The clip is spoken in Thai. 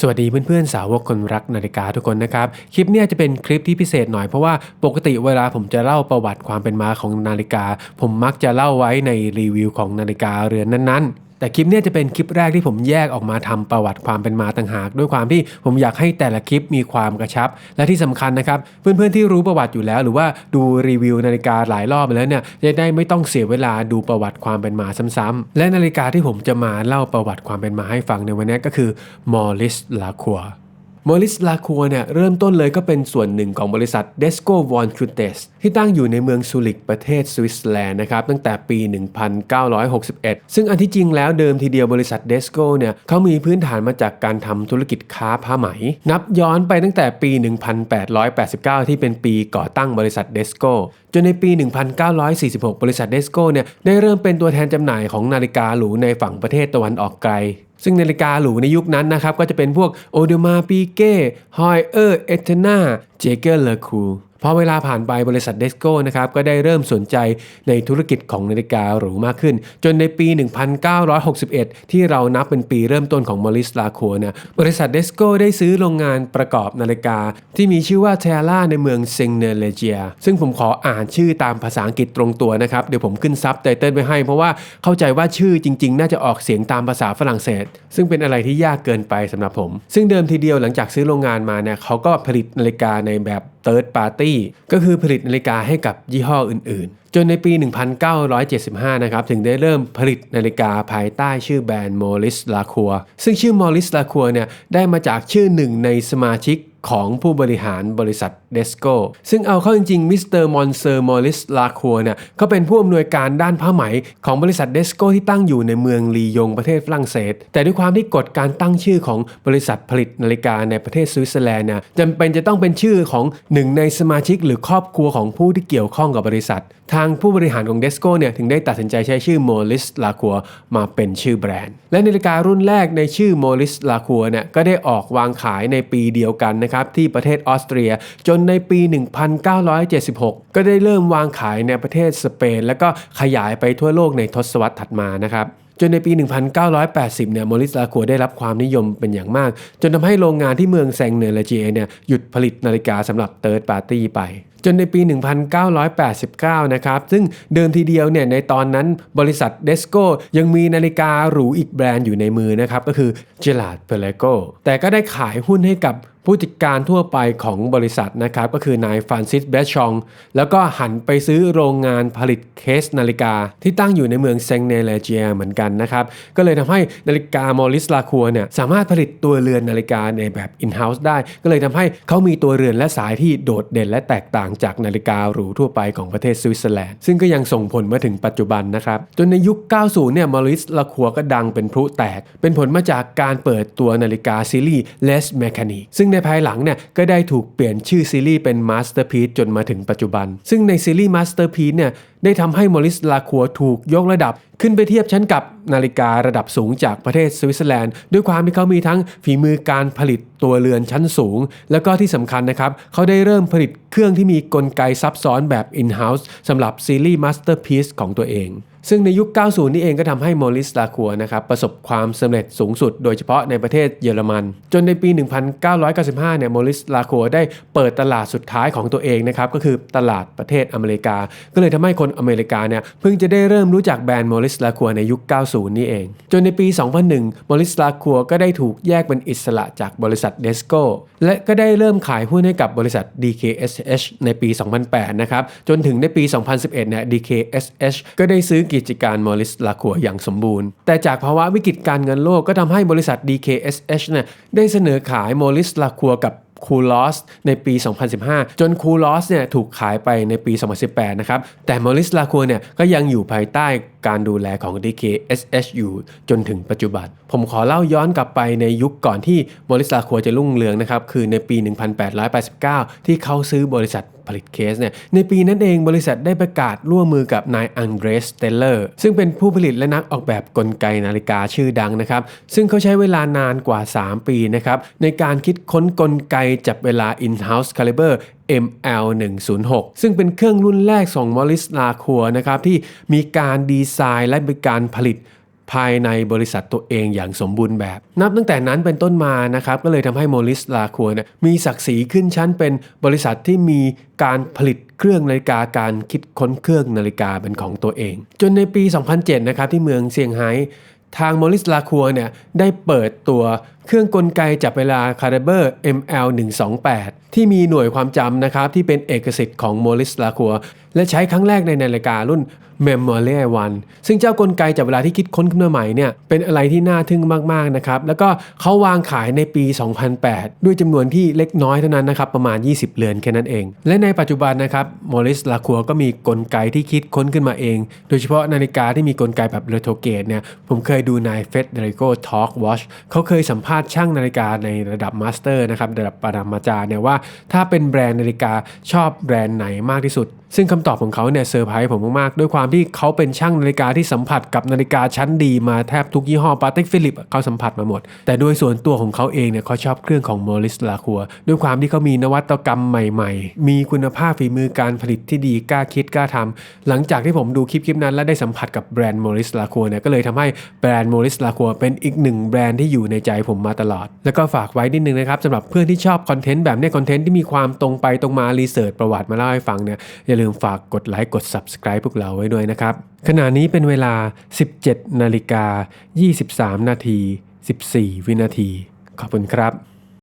สวัสดีเพื่อนๆสาวกคนรักนาฬิกาทุกคนนะครับคลิปนี้จะเป็นคลิปที่พิเศษหน่อยเพราะว่าปกติเวลาผมจะเล่าประวัติความเป็นมาของนาฬิกาผมมักจะเล่าไว้ในรีวิวของนาฬิกาเรือนนั้นๆแต่คลิปนี้จะเป็นคลิปแรกที่ผมแยกออกมาทำประวัติความเป็นมาต่างหากด้วยความที่ผมอยากให้แต่ละคลิปมีความกระชับและที่สำคัญนะครับเพื่อนๆที่รู้ประวัติอยู่แล้วหรือว่าดูรีวิวนาฬิกาหลายรอบไปแล้วเนี่ยจะได้ไม่ต้องเสียเวลาดูประวัติความเป็นมาซ้ำๆและนาฬิกาที่ผมจะมาเล่าประวัติความเป็นมาให้ฟังในวันนี้ก็คือมอริส ลาคัวมอริส ลาคัวเนี่ยเริ่มต้นเลยก็เป็นส่วนหนึ่งของบริษัทเดสโกวอนชูเตสที่ตั้งอยู่ในเมืองซูริกประเทศสวิตเซอร์แลนด์นะครับตั้งแต่ปี 1961 ซึ่งอันที่จริงแล้วเดิมทีเดียวบริษัทเดสโกเนี่ยเขามีพื้นฐานมาจากการทำธุรกิจค้าผ้าไหมนับย้อนไปตั้งแต่ปี 1889 ที่เป็นปีก่อตั้งบริษัทเดสโกจนในปี 1946 บริษัทเดสโกเนี่ยได้เริ่มเป็นตัวแทนจำหน่ายของนาฬิกาหรูในฝั่งประเทศตะวันออกไกลซึ่งนาฬิกาหรูในยุคนั้นนะครับก็จะเป็นพวกโอเดมาปีเก้ฮอยเออร์เอเทนาเจเกอร์เลอคูพอเวลาผ่านไปบริษัทเดสโก้นะครับก็ได้เริ่มสนใจในธุรกิจของนาฬิกาหรูมากขึ้นจนในปี 1961 ที่เรานับเป็นปีเริ่มต้นของมอริส ลาคัวเนี่ยบริษัทเดสโก้ได้ซื้อโรงงานประกอบนาฬิกาที่มีชื่อว่าเทอาร่าในเมืองเซงเนเลเจียซึ่งผมขออ่านชื่อตามภาษาอังกฤษตรงตัวนะครับเดี๋ยวผมขึ้นซับไตเติลไว้ให้เพราะว่าเข้าใจว่าชื่อจริงๆน่าจะออกเสียงตามภาษาฝรั่งเศสซึ่งเป็นอะไรที่ยากเกินไปสำหรับผมซึ่งเดิมทีเดียวหลังจากซื้อโรงงานมาเนี่ยเขาก็ผลิตนาฬิกาในแบบThird Party ก็คือผลิตนาฬิกาให้กับยี่ห้ออื่นๆจนในปี 1975 นะครับถึงได้เริ่มผลิตนาฬิกาภายใต้ชื่อแบรนด์มอริส ลาคัวซึ่งชื่อมอริส ลาคัวเนี่ยได้มาจากชื่อหนึ่งในสมาชิกของผู้บริหารบริษัทเดสโกซึ่งเอาเข้าจริงๆมิสเตอร์มอนเซอร์มอริส ลาคัวเนี่ยเขาเป็นผู้อำนวยการด้านผ้าไหมของบริษัทเดสโกที่ตั้งอยู่ในเมืองลียงประเทศฝรั่งเศสแต่ด้วยความที่กฎการตั้งชื่อของบริษัทผลิตนาฬิกาในประเทศสวิตเซอร์แลนด์เนี่ยจำเป็นจะต้องเป็นชื่อของหนึ่งในสมาชิกหรือครอบครัวของผู้ที่เกี่ยวข้องกับบริษัททางผู้บริหารของเดสโกเนี่ยถึงได้ตัดสินใจใช้ชื่อมอริส ลาคัวมาเป็นชื่อแบรนด์และนาฬิการุ่นแรกในชื่อมอริส ลาคัวเนี่ยก็ได้ออกวางขายในปีเดียวกันนะครับที่ประเทศออสเตรียจนในปี 1976 ก็ได้เริ่มวางขายในประเทศสเปนแล้วก็ขยายไปทั่วโลกในทศวรรษถัดมานะครับจนในปี 1980 เนี่ยมอริส ลาคัวได้รับความนิยมเป็นอย่างมากจนทำให้โรงงานที่เมืองแซงเนอร์เลเจียเนี่ยหยุดผลิตนาฬิกาสำหรับ Third Party ไปจนในปี 1989 นะครับซึ่งเดิมทีเดียวเนี่ยในตอนนั้นบริษัทเดสโกยังมีนาฬิกาหรูอีกแบรนด์อยู่ในมือนะครับก็คือเจลาร์ดเพเลโกแต่ก็ได้ขายหุ้นให้กับผู้จัดการทั่วไปของบริษัทนะครับก็คือนายฟรานซิส เบชองแล้วก็หันไปซื้อโรงงานผลิตเคสนาฬิกาที่ตั้งอยู่ในเมืองเซงเนเลเจียเหมือนกันนะครับก็เลยทำให้นาฬิกามอริส ลาคัวเนี่ยสามารถผลิตตัวเรือนนาฬิกาในแบบอินเฮ้าส์ได้ก็เลยทำให้เขามีตัวเรือนและสายที่โดดเด่นและแตกต่างจากนาฬิกาหรูทั่วไปของประเทศสวิตเซอร์แลนด์ซึ่งก็ยังส่งผลมาถึงปัจจุบันนะครับจนในยุค 90 เนี่ยมอริส ลาคัวก็ดังเป็นพลุแตกเป็นผลมาจากการเปิดตัวนาฬิกาซีรีส์ Les Mécaniques ซึ่งในภายหลังเนี่ยก็ได้ถูกเปลี่ยนชื่อซีรีส์เป็น Masterpiece จนมาถึงปัจจุบันซึ่งในซีรีส์ Masterpiece เนี่ยได้ทำให้มอริส ลาคัวถูกยกระดับขึ้นไปเทียบชั้นกับนาฬิการะดับสูงจากประเทศสวิตเซอร์แลนด์ด้วยความที่เขามีทั้งฝีมือการผลิตตัวเรือนชั้นสูงแล้วก็ที่สำคัญนะครับเขาได้เริ่มผลิตเครื่องที่มีกลไกซับซ้อนแบบ in-house สำหรับซีรีส์ Masterpiece ของตัวเองซึ่งในยุค 90 นี่เองก็ทำให้มอริส ลาคัวนะครับประสบความสำเร็จสูงสุดโดยเฉพาะในประเทศเยอรมันจนในปี 1995 เนี่ยมอริส ลาคัวได้เปิดตลาดสุดท้ายของตัวเองนะครับก็คือตลาดประเทศอเมริกาก็เลยทำให้คนอเมริกาเนี่ยเพิ่งจะได้เริ่มรู้จักแบรนด์มอริส ลาคัวในยุค 90 นี่เองจนในปี 2001 มอริส ลาคัวก็ได้ถูกแยกเป็นอิสระจากบริษัทเดสโกและก็ได้เริ่มขายหุ้นให้กับบริษัท DKSH ในปี 2008 นะครับจนถึงในปี 2011 เนี่ย DKSH ก็ได้ซื้อกิจการมอริส ลาคัวอย่างสมบูรณ์แต่จากภาวะวิกฤตการเงินโลกก็ทำให้บริษัท DKSH เนี่ยได้เสนอขายมอริส ลาคัวกับคูลอสในปี 2015 จนคูลอสเนี่ยถูกขายไปในปี 2018 นะครับแต่มอริส ลาคัวเนี่ยก็ยังอยู่ภายใต้การดูแลของ DKSH อยู่จนถึงปัจจุบันผมขอเล่าย้อนกลับไปในยุคก่อนที่มอริส ลาคัวจะรุ่งเรืองนะครับคือในปี 1889 ที่เขาซื้อบริษัทผลิตเคสเนี่ยในปีนั้นเองบริษัทได้ประกาศร่วมมือกับนายอังเดรส สเตลเลอร์ซึ่งเป็นผู้ผลิตและนักออกแบบกลไกนาฬิกาชื่อดังนะครับซึ่งเขาใช้เวลานานกว่า 3 ปีนะครับในการคิดค้นกลไกจับเวลา In-house Caliber ML106 ซึ่งเป็นเครื่องรุ่นแรกของมอริส ลาคัวนะครับที่มีการดีไซน์และมีการผลิต ภายในบริษัทตัวเองอย่างสมบูรณ์แบบนับตั้งแต่นั้นเป็นต้นมานะครับก็เลยทำให้โมริส ลาคัวเนี่ยมีศักดิ์ศรีขึ้นชั้นเป็นบริษัทที่มีการผลิตเครื่องนาฬิกาการคิดค้นเครื่องนาฬิกาเป็นของตัวเองจนในปี 2007 นะครับที่เมืองเซี่ยงไฮ้ทางโมริส ลาคัวเนี่ยได้เปิดตัวเครื่องกลไกจับเวลา Caliber ML128 ที่มีหน่วยความจำนะครับที่เป็นเอกสิทธิ์ของโมริส ลาคัวและใช้ครั้งแรกในนาฬิการุ่น Memorial 1 ซึ่งเจ้ากลไกจับเวลาที่คิดค้นขึ้นมาใหม่เนี่ยเป็นอะไรที่น่าทึ่งมากๆนะครับแล้วก็เขาวางขายในปี 2008 ด้วยจำนวนที่เล็กน้อยเท่านั้นนะครับประมาณ 20 เรือนแค่นั้นเองและในปัจจุบันนะครับโมริส ลาคัวก็มีกลไกที่คิดค้นขึ้นมาเองโดยเฉพาะนาฬิกาที่มีกลไกแบบเรโทรเกตเนี่ยผมเคยดูใน Federico Talk Watch เขาเคยสัมภาษณ์ช่างนาฬิกาในระดับมาสเตอร์นะครับระดับปรมาจารย์เนี่ยว่าถ้าเป็นแบรนด์นาฬิกาชอบแบรนด์ไหนมากที่สุดซึ่งคำตอบของเขาเนี่ยเซอร์ไพรส์ผมมากๆด้วยความที่เขาเป็นช่างนาฬิกาที่สัมผัสกับนาฬิกาชั้นดีมาแทบทุกยี่ห้อ Patek Philippe เขาสัมผัสมาหมดแต่โดยส่วนตัวของเขาเองเนี่ยเขาชอบเครื่องของโมริส ลาคัวด้วยความที่เขามีนวัตกรรมใหม่ๆมีคุณภาพฝีมือการผลิตที่ดีกล้าคิดกล้าทำหลังจากที่ผมดูคลิปนั้นและได้สัมผัสกับแบรนด์โมริส ลาคัวเนี่ยก็เลยทำให้แบรนด์โมริส ลาคัวเป็นอีกหนึ่งแบรนด์ที่อยู่ในใจผมมาตลอดแล้วก็ฝากไว้นิดนึงนะครับสำหรับเพื่อนที่ชอบคอนเทนต์แบบนี้คอนเทนต์ที่มีความตรงไปตรงมารีเสิร์ชประวัติมาเล่าให้ฟังเนี่ยอย่าลืมฝากกดไลค์กด Subscribe พวกเราไว้ด้วยนะครับขณะนี้เป็นเวลา 17:23 นาที 14 วินาทีขอบคุณครับ